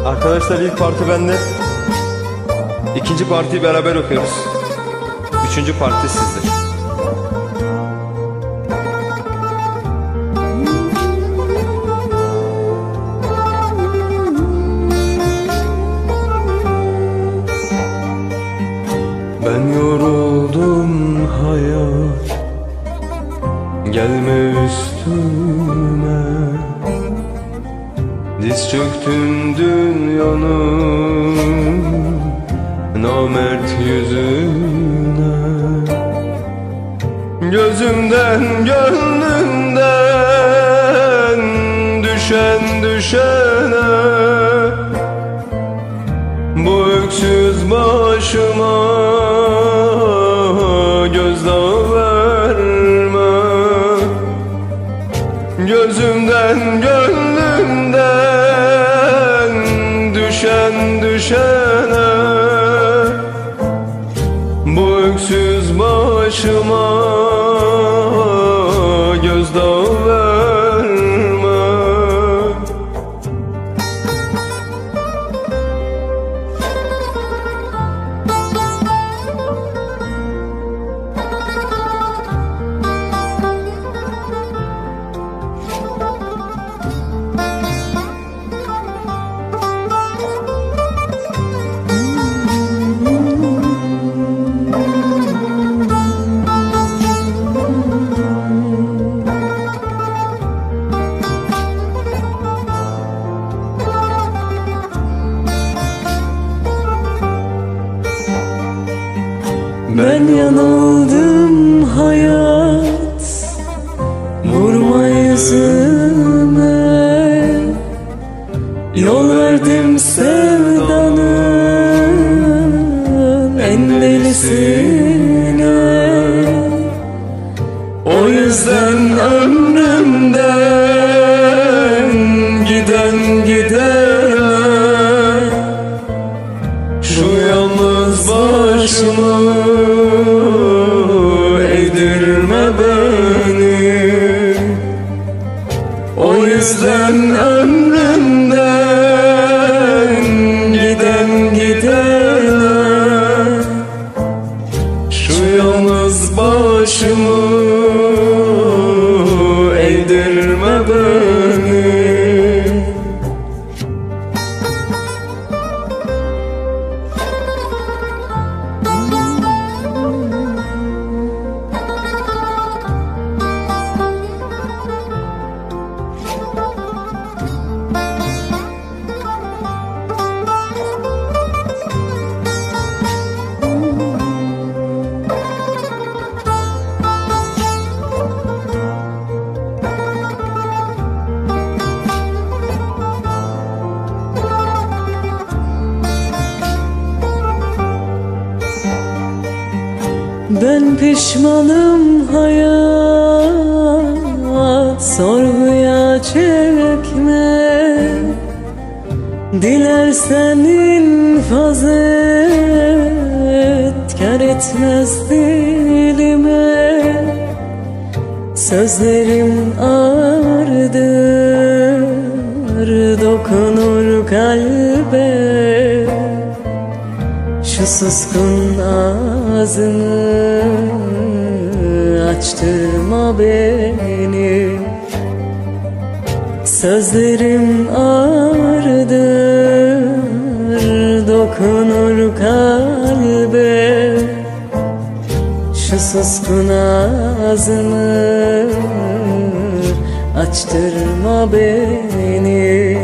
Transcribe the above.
Arkadaşlar ilk parti bende. İkinci partiyi beraber okuyoruz. Üçüncü parti sizde. Ben yoruldum hayat, gelme üstüme. Diz çöktüm dünyanın namert yüzüne. Gözümden gönlümden düşen düşene, bu öksüz başıma gözdağı verme. Gözümden gönlümden düşen düşene, bu öksüz başıma gözdağı verme. Ben yanıldım hayat, vurma yüzüme. Yol verdim sevdanın en delisine. O yüzden ömrümden giden gidene, şu yalnız başımı eğdirme beni. O yüzden ömrümden giden gidene, şu yalnız başımı eğdirme beni. Ben pişmanım hayat, sorguya çekme. Dilersen infaz et, kâr etmez dilime. Sözlerim ağırdır, dokunur kalbe. Şu suskun ağzını açtırma beni. Sözlerim ağırdır, dokunur kalbe. Şu suskun ağzını açtırma beni.